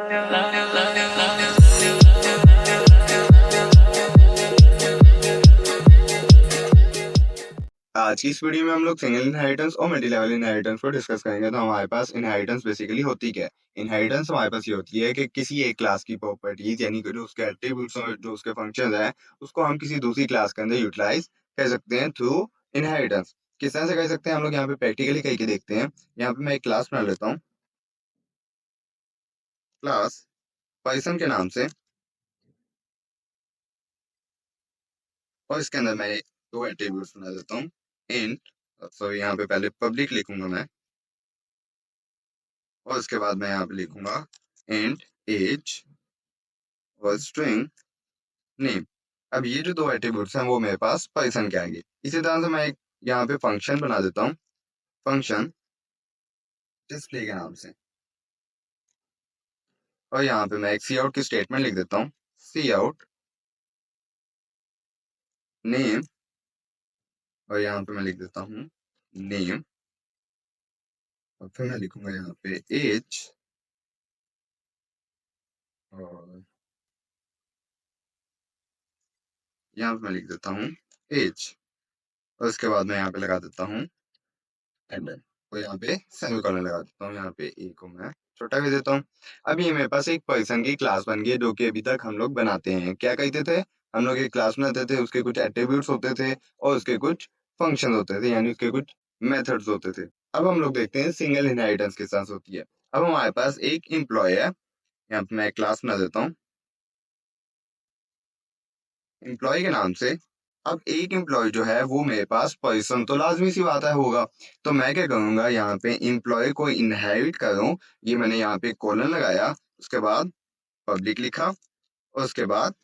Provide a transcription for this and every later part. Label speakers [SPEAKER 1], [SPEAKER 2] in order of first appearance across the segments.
[SPEAKER 1] आज की इस वीडियो में हम लोग सिंगल इनहेरिटेंस और मल्टी लेवल इनहेरिटेंस को डिस्कस करेंगे। तो हमारे पास इनहेरिटेंस बेसिकली होती क्या है? इनहेरिटेंस हमारे पास ये होती है कि किसी एक क्लास की प्रॉपर्टीज यानी कि जो उसके एट्रीब्यूट्स और जो उसके फंक्शंस हैं उसको हम किसी दूसरी क्लास के अंदर यूटिलाइज कर सकते हैं थ्रू इनहेरिटेंस। किस तरह से कर सकते हैं हम लोग यहाँ पे प्रैक्टिकली करके देखते हैं। यहाँ पे मैं एक क्लास बना लेता हूँ, क्लास पर्सन के नाम से, और इसके अंदर मैं दो एट्रीब्यूट्स बना देता हूँ, इंट, सो यहाँ पे पहले पब्लिक लिखूंगा मैं, और उसके बाद मैं यहाँ पे लिखूंगा इंट एज और स्ट्रिंग नेम। अब ये जो दो एट्रीब्यूट्स हैं वो मेरे पास पर्सन के आएंगे। इसी तरह से मैं एक यहाँ पे फंक्शन बना देता हूँ, फंक्शन डिस्प्ले के नाम से, और यहाँ पे मैं एक सी आउट की स्टेटमेंट लिख देता हूँ, सी आउट नेम, और यहाँ पे मैं लिख देता हूँ नेम, और फिर मैं लिखूंगा यहाँ पे एज, और यहाँ पे मैं लिख देता हूँ एज, और उसके बाद मैं यहाँ पे लगा देता हूँ एंटर, और यहाँ पे सेमीकोलन लगा देता हूँ। यहाँ पे ए को मैं छोटा कर देता हूँ। अब ये मेरे पास एक पर्सन की क्लास बन गई है जो कि अभी तक हम लोग बनाते हैं। क्या कहते थे हम लोग? एक क्लास बनाते थे, उसके कुछ एट्रीब्यूट्स होते थे और उसके कुछ फंक्शन होते थे, यानी उसके कुछ मेथड्स होते थे। अब हम लोग देखते हैं सिंगल इनहेरिटेंस के साथ होती है। अब हमारे पास एक एम्प्लॉय है, यहाँ पे मैं एक क्लास बना देता हूँ एम्प्लॉय के नाम से। अब एक एम्प्लॉय जो है वो मेरे पास पर्सन तो लाजमी सी बात है होगा, तो मैं क्या करूंगा यहाँ पे एम्प्लॉय को इनहेरिट करूं, ये मैंने यहाँ पे कॉलन लगाया, उसके बाद पब्लिक लिखा, और उसके बाद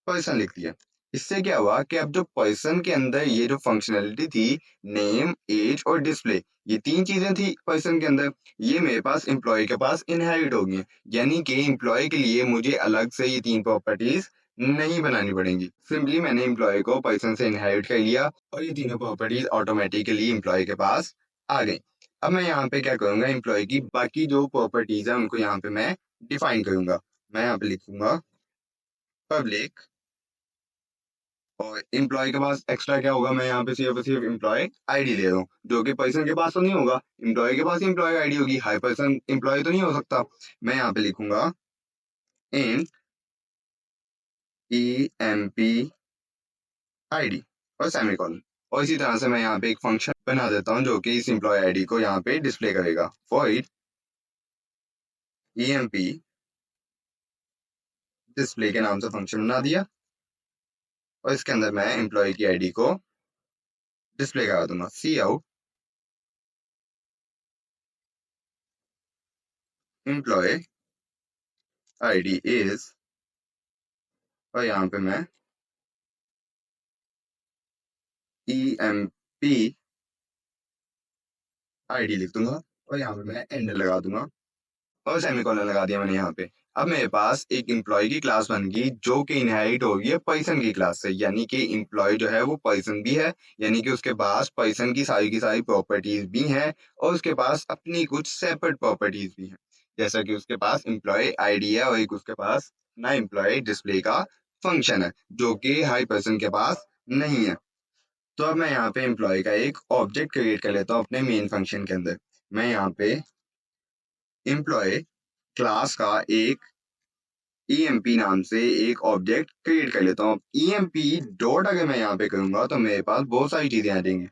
[SPEAKER 1] पर्सन लिख दिया। इससे क्या हुआ कि अब जो पर्सन के अंदर ये जो फंक्शनैलिटी थी, नेम एज और डिस्प्ले, ये तीन चीजें थी पर्सन के अंदर, ये मेरे पास एम्प्लॉय के पास इनहेरिट हो गई हैं। यानी कि एम्प्लॉय के लिए मुझे अलग से ये तीन प्रॉपर्टीज नहीं बनानी पड़ेंगी। सिंपली मैंने एम्प्लॉय को पर्सन से इनहेरिट कर लिया और ये तीनों प्रॉपर्टीज ऑटोमेटिकली एम्प्लॉय के पास आ गई। अब मैं यहाँ पे क्या करूंगा, एम्प्लॉय की बाकी जो प्रॉपर्टीज है उनको यहाँ पे मैं डिफाइन करूंगा। मैं यहाँ पे लिखूंगा पब्लिक, और एम्प्लॉय के पास एक्स्ट्रा क्या होगा, मैं यहाँ पे सिर्फ एम्प्लॉय आईडी ले रहा हूँ, जो कि पर्सन के पास तो नहीं होगा। एम्प्लॉय के पास एम्प्लॉय आईडी होगी, हाई पर्सन एम्प्लॉय तो नहीं हो सकता। मैं यहाँ पे लिखूंगा int E M P ID और सेमीकोलन, और इसी तरह से मैं यहाँ पे एक फंक्शन बना देता हूँ जो कि इस एम्प्लॉय आईडी को यहाँ पे डिस्प्ले करेगा। Void E M P display के नाम से फंक्शन बना दिया, और इसके अंदर मैं एम्प्लॉय की आईडी को डिस्प्ले करा दूंगा, सी आउट एम्प्लॉय आईडी इज, और यहाँ पे मैं ई एम पी आईडी लिख दूंगा, और यहाँ पे मैं एंटर लगा दूंगा, और सेमीकोलन लगा दिया मैंने यहाँ पे। अब मेरे पास एक एम्प्लॉय की क्लास बन गई जो कि इनहेरिट हो गई है पर्सन की क्लास से, यानी कि एम्प्लॉय जो है वो पर्सन भी है, यानी कि उसके पास पर्सन की सारी प्रॉपर्टीज भी हैं, और उसके पास अपनी कुछ सेपरेट प्रॉपर्टीज भी हैं। जैसा कि उसके पास एम्प्लॉय आईडी है और एक उसके पास ना एम्प्लॉय डिस्प्ले का फंक्शन है जो कि हाई पर्सन के पास नहीं है। तो अब मैं यहाँ पे एम्प्लॉय का एक ऑब्जेक्ट क्रिएट कर लेता हूँ अपने मेन फंक्शन के अंदर। मैं यहाँ पे एम्प्लॉय क्लास का एक ईएमपी नाम से एक ऑब्जेक्ट क्रिएट कर लेता हूँ। ईएमपी डॉट अगर मैं यहाँ पे करूंगा तो मेरे पास बहुत सारी चीजें आ जाएंगी,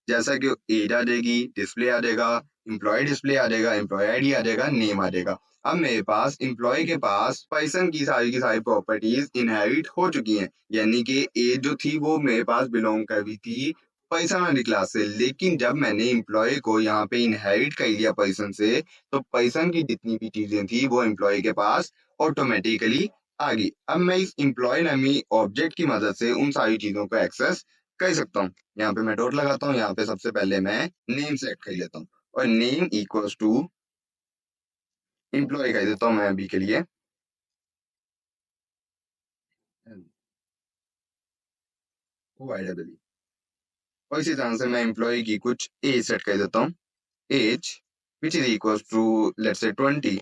[SPEAKER 1] जैसा कि एज आ जाएगी, डिस्प्ले आ जाएगा, एम्प्लॉय डिस्प्ले आ जाएगा, एम्प्लॉय आईडी आ जाएगा, नेम आ जाएगा। अब मेरे पास एम्प्लॉय के पास पर्सन की सारी प्रॉपर्टीज इनहेरिट हो चुकी हैं, यानी कि एज जो थी वो मेरे पास बिलोंग कर रही थी पर्सन वाली क्लास से। लेकिन जब मैंने एम्प्लॉय को यहाँ पे इनहेरिट कर लिया पर्सन से, तो पर्सन की जितनी भी चीजें थी वो एम्प्लॉय के पास ऑटोमेटिकली आ गई। अब मैं इस एम्प्लॉय नामी ऑब्जेक्ट की मदद से उन सारी चीजों को एक्सेस कर सकता हूँ। यहाँ पे मैं डॉट लगाता हूँ, यहाँ पे सबसे पहले मैं नेम सेलेक्ट कर लेता हूँ, और नेम इक्वल्स टू एम्प्लॉय कर देता हूँ मैं अभी के लिए, YWE। और इसी तरह से मैं एम्प्लॉय की कुछ एज सेट कर देता हूँ, age which is equals to let's say 20,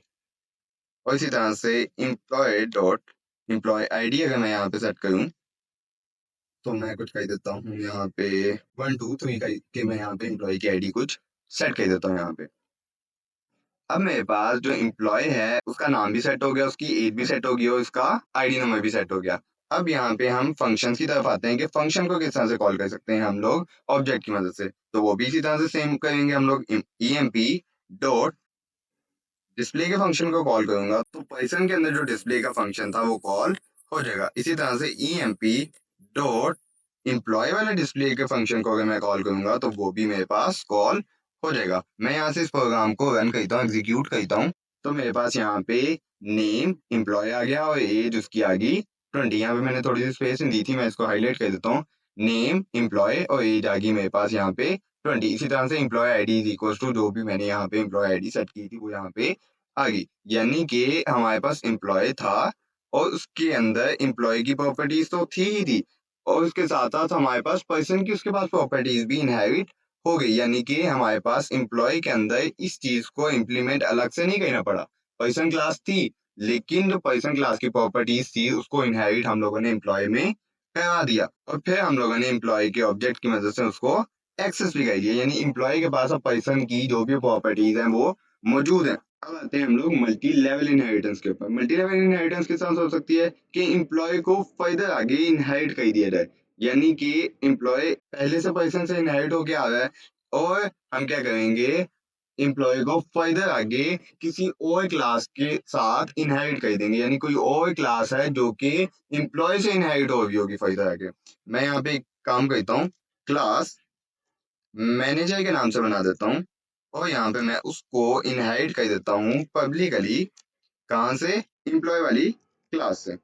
[SPEAKER 1] और इसी तरह से एम्प्लॉय डॉट एम्प्लॉय आईडी अगर मैं यहाँ पे सेट करूँ तो मैं कुछ कह देता हूँ यहाँ पे 1 2 3 के मैं यहाँ पे एम्प्लॉय की आईडी कुछ सेट कर देता हूँ यहाँ पे। अब मेरे पास जो एम्प्लॉय है उसका नाम भी सेट हो गया, उसकी एज भी सेट हो गई और उसका आईडी नंबर भी सेट हो गया। अब यहाँ पे हम फंक्शंस की तरफ आते हैं कि फंक्शन को किस तरह से कॉल कर सकते हैं हम लोग ऑब्जेक्ट की मदद से। तो वो भी इसी तरह से सेम करेंगे हम लोग। emp डॉट डिस्प्ले के फंक्शन को कॉल करूंगा तो पाइथन के अंदर जो डिस्प्ले का फंक्शन था वो कॉल हो जाएगा। इसी तरह से emp डॉट एम्प्लॉय वाले डिस्प्ले के फंक्शन को अगर मैं कॉल करूंगा तो वो भी मेरे पास कॉल हो जाएगा। मैं यहाँ से इस प्रोग्राम को रन करता हूँ, एग्जीक्यूट करता हूँ, तो मेरे पास यहाँ पे नेम एम्प्लॉय आ गया और एज उसकी आ गई 20। यहाँ पे मैंने थोड़ी सी स्पेस दी थी, मैं इसको हाईलाइट कर देता हूँ। नेम एम्प्लॉय और एज आ गई मेरे पास यहाँ पे 20। इसी तरह से employ ID is equal to जो भी मैंने यहाँ पे एम्प्लॉय आईडी सेट की थी वो यहाँ पे आ गई। यानी कि हमारे पास एम्प्लॉय था और उसके अंदर एम्प्लॉय की प्रॉपर्टीज तो थी ही थी और उसके साथ साथ हमारे पास पर्सन की उसके पास प्रॉपर्टीज भी इनहेरिट हो गई। यानी कि हमारे पास एम्प्लॉय के अंदर इस चीज को इम्प्लीमेंट अलग से नहीं करना पड़ा। पर्सन क्लास थी लेकिन जो पर्सन क्लास की प्रॉपर्टीज थी उसको इनहेरिट हम लोगों ने एम्प्लॉय में करवा दिया और फिर हम लोगों ने एम्प्लॉय के ऑब्जेक्ट की मदद से उसको एक्सेस भी कर दिया। यानी एम्प्लॉय के पास अब पर्सन की जो भी प्रॉपर्टीज हैं वो मौजूद हैं। अब आते हैं हम लोग मल्टी लेवल इनहेरिटेंस के ऊपर। मल्टी लेवल इनहेरिटेंस किस तरह से हो सकती है कि एम्प्लॉय को फर्दर आगे इनहेरिट कर दिया जाए। यानी कि एम्प्लॉय पहले से पर्सन से इनहेरिट होके आ रहा है और हम क्या करेंगे, एम्प्लॉय को फर्दर आगे किसी और क्लास के साथ इनहेरिट कर देंगे। यानी कोई और क्लास है जो कि एम्प्लॉय से इनहेरिट हो रही होगी फर्दर आगे। मैं यहाँ पे एक काम करता हूँ, क्लास मैनेजर के नाम से बना देता हूँ और यहाँ पे मैं उसको इनहेरिट कर देता हूँ पब्लिकली। कहाँ से? एम्प्लॉय वाली क्लास से।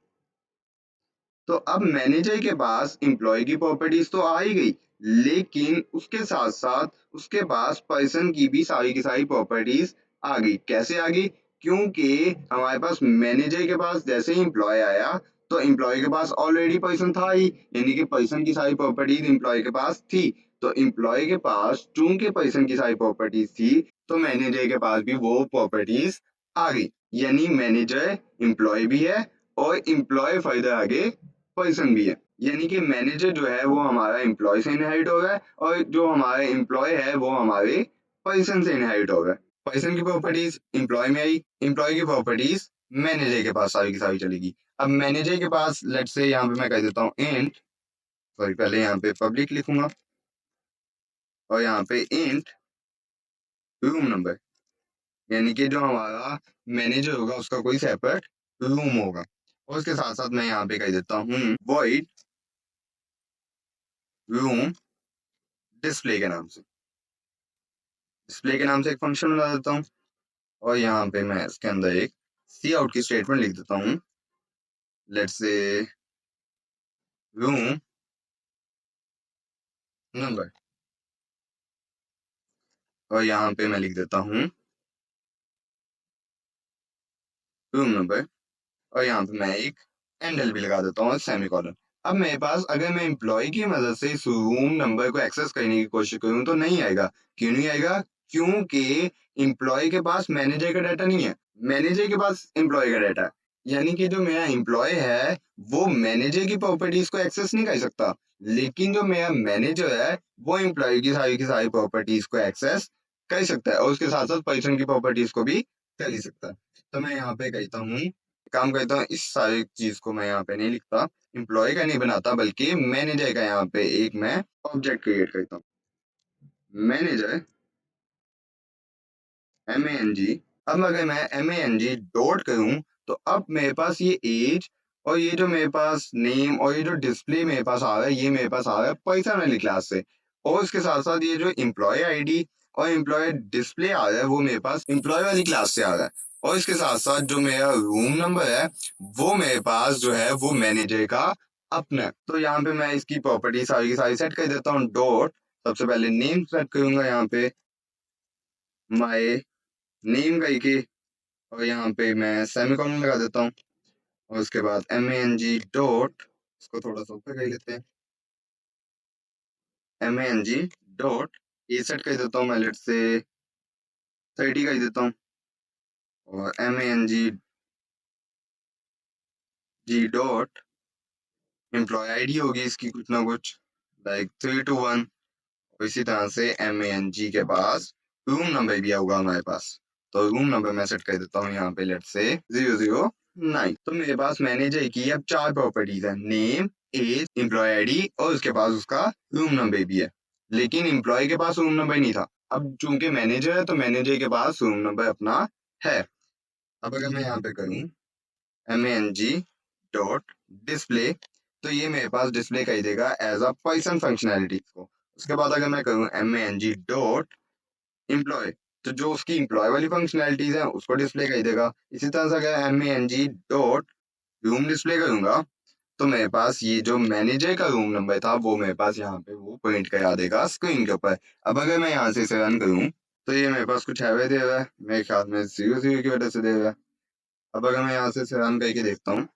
[SPEAKER 1] तो अब मैनेजर के पास एम्प्लॉय की प्रॉपर्टीज तो आ ही गई लेकिन उसके साथ साथ उसके पास पर्सन की भी सारी की सारी प्रॉपर्टीज आ गई। कैसे आ गई? क्योंकि हमारे पास मैनेजर के पास जैसे ही एम्प्लॉय आया तो एम्प्लॉय के पास ऑलरेडी पर्सन था ही, यानी कि पर्सन की सारी प्रॉपर्टीज एम्प्लॉय के पास थी। तो एम्प्लॉय के पास चूंकि पर्सन की सारी प्रॉपर्टीज थी तो मैनेजर के पास भी वो प्रॉपर्टीज आ गई। यानी मैनेजर एम्प्लॉय भी है और एम्प्लॉय फर्दर आगे पर्सन भी है। यानी कि मैनेजर जो है वो हमारा एम्प्लॉय से इनहेरिट हो गया है और जो हमारा एम्प्लॉय है वो हमारे पर्सन से इनहेरिट हो गया। पर्सन की प्रॉपर्टीज एम्प्लॉय में आई, एम्प्लॉय की प्रॉपर्टीज मैनेजर के पास सारी की सारी चलेगी। अब मैनेजर के पास लेट्स से यहाँ पे मैं कह देता हूँ इंट, सॉरी पहले यहाँ पे पब्लिक लिखूंगा और यहाँ पे इंट रूम नंबर, यानी कि जो हमारा मैनेजर होगा उसका कोई सेपरेट रूम होगा। और उसके साथ साथ मैं यहाँ पे कह देता हूँ वॉइड रूम डिस्प्ले के नाम से। डिस्प्ले के नाम से एक फंक्शन बना देता हूँ और यहाँ पे मैं इसके अंदर एक सी आउट की स्टेटमेंट लिख देता हूँ। लेट्स से रूम नंबर और यहाँ पे मैं लिख देता हूँ रूम नंबर और यहाँ पे मैं एक एंडल भी लगा देता हूँ सेमीकोलन। अब मेरे पास अगर मैं एम्प्लॉय की मदद से इस रूम नंबर को एक्सेस करने की कोशिश करूँ तो नहीं आएगा। क्यों नहीं आएगा? क्योंकि एम्प्लॉय के पास मैनेजर का डाटा नहीं है, मैनेजर के पास एम्प्लॉय का डाटा है। यानी कि जो मेरा एम्प्लॉय है वो मैनेजर की प्रॉपर्टीज को एक्सेस नहीं कर सकता लेकिन जो मेरा मैनेजर है वो एम्प्लॉय की सारी प्रॉपर्टीज को एक्सेस कर सकता है और उसके साथ साथ पर्सन की प्रॉपर्टीज को भी कर ही सकता है। तो मैं यहाँ पे कहता हूँ, काम करता हूँ, इस सारी चीज को मैं यहाँ पे नहीं लिखता, एम्प्लॉय का नहीं बनाता बल्कि मैनेजर का यहाँ पे एक मैं ऑब्जेक्ट क्रिएट करता हूँ। Manager MANG। अब अगर मैं MANG डॉट करूँ तो अब मेरे पास ये एज और ये जो मेरे पास नेम और ये जो डिस्प्ले मेरे पास आ रहा है ये मेरे पास आ रहा है पर्सन वाली क्लास से। और उसके साथ साथ ये जो एम्प्लॉय आईडी और एम्प्लॉय डिस्प्ले आ रहा है वो मेरे पास एम्प्लॉय वाली क्लास से आ रहा है। और इसके साथ साथ जो मेरा रूम नंबर है वो मेरे पास जो है वो मैनेजर का अपना है। तो यहाँ पे मैं इसकी प्रॉपर्टी सारी की सारी सेट कर देता हूँ। डॉट सबसे पहले नेम सेट करूंगा यहाँ पे माय नेम करके और यहाँ पे मैं सेमीकोलन लगा देता हूँ और उसके बाद MANG डॉट, इसको थोड़ा सा ऊपर कर लेते हैं, MANG डॉट ये सेट कर देता हूँ मैं, लेट से 30 कर देता हूँ और MANG जी डॉट एम्प्लॉय आईडी होगी इसकी कुछ ना कुछ लाइक 321। इसी तरह से MANG के पास रूम नंबर भी होगा हमारे पास। तो रूम नंबर मैं सेट कर देता हूँ यहाँ पे लेट से 009। तो मेरे पास मैनेजर की अब 4 प्रॉपर्टीज है, नेम, एज, एम्प्लॉय आईडी और उसके पास उसका रूम नंबर भी है। लेकिन एम्प्लॉय के पास रूम नंबर नहीं था। अब चूंकि मैनेजर है तो मैनेजर के पास रूम नंबर अपना है। अब अगर मैं यहाँ पे करूँ MANG डॉट डिस्प्ले, तो ये मेरे पास डिस्प्ले कर देगा एज अ पाइथन फंक्शनैलिटी को। उसके बाद अगर मैं करूँ MANG डॉट एम्प्लॉय, तो जो उसकी एम्प्लॉय वाली फंक्शनैलिटीज है उसको डिस्प्ले कर देगा। इसी तरह से अगर MANG डॉट रूम डिस्प्ले करूंगा तो मेरे पास ये जो मैनेजर का रूम नंबर था वो मेरे पास यहाँ पे वो प्रिंट करा देगा स्क्रीन के ऊपर। अब अगर मैं यहाँ से इसे रन करूँ तो ये मेरे पास कुछ हैवे दे रहा है, मेरे ख्याल में 00 की वजह से दे रहा है। अब अगर मैं यहाँ से इसे रन करके देखता हूँ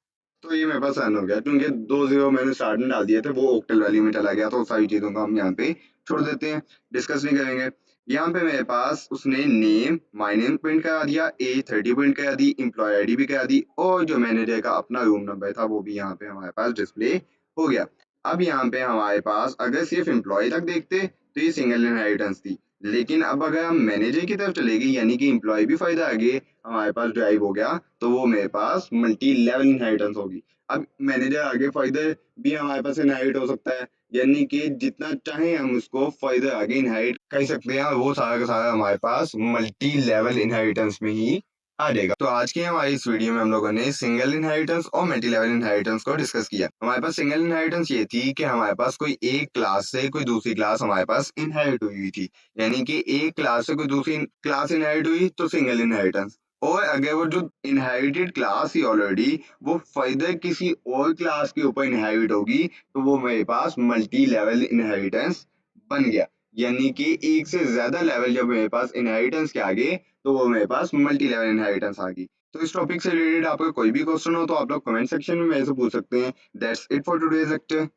[SPEAKER 1] तो ये मेरे पास रन हो गया, क्योंकि 2 0 मैंने स्टार्ट में डाल दिए थे, वो ऑक्टल वैल्यू में चला गया। तो सारी चीजों को हम यहाँ पे छोड़ देते हैं, डिस्कस नहीं करेंगे। यहाँ पे मेरे पास उसने नेम, माई नेम प्रिंट करा दिया, एज 30 प्रिंट करा दी, एम्प्लॉय आईडी भी करा दी और जो मैनेजर का अपना रूम नंबर था वो भी यहाँ पे हमारे पास डिस्प्ले हो गया। अब यहाँ पे हमारे पास अगर सिर्फ एम्प्लॉय तक देखते तो ये सिंगल इनहेरिटेंस थी, लेकिन अब अगर हम मैनेजर की तरफ चले गए यानी कि एम्प्लॉय भी फायदा आगे हमारे पास ड्राइव हो गया, तो वो मेरे पास मल्टी लेवल इनहेरिटेंस होगी। अब मैनेजर आगे फर्दर भी हमारे पास इनहेरिट हो सकता है, यानी कि जितना चाहे हम उसको फर्दर आगे इनहेरिट कर सकते हैं और वो सारा का सारा हमारे पास मल्टी लेवल इनहेरिटेंस में ही आ जाएगा। तो आज की हमारी इस वीडियो में हम लोगों ने सिंगल इनहेरिटेंस और मल्टी लेवल इनहेरिटेंस को डिस्कस किया। हमारे पास सिंगल इनहेरिटेंस ये थी कि हमारे पास कोई एक क्लास से कोई दूसरी क्लास हमारे पास इनहेरिट हुई थी, यानी कि एक क्लास से कोई दूसरी क्लास इनहेरिट हुई तो सिंगल इनहेरिटेंस। और अगर वो जो इनहेरिटेड क्लास ही ऑलरेडी वो फर्दर किसी और क्लास के ऊपर इनहेरिट होगी तो वो मेरे पास मल्टी लेवल इनहेरिटेंस बन गया, यानी कि एक से ज्यादा लेवल जब मेरे पास इनहेरिटेंस के आगे तो वो मेरे पास मल्टी लेवल इनहेरिटेंस आ गई। तो इस टॉपिक से रिलेटेड आपका कोई भी क्वेश्चन हो तो आप लोग कमेंट सेक्शन में मेरे से पूछ सकते हैं। That's it for today's lecture.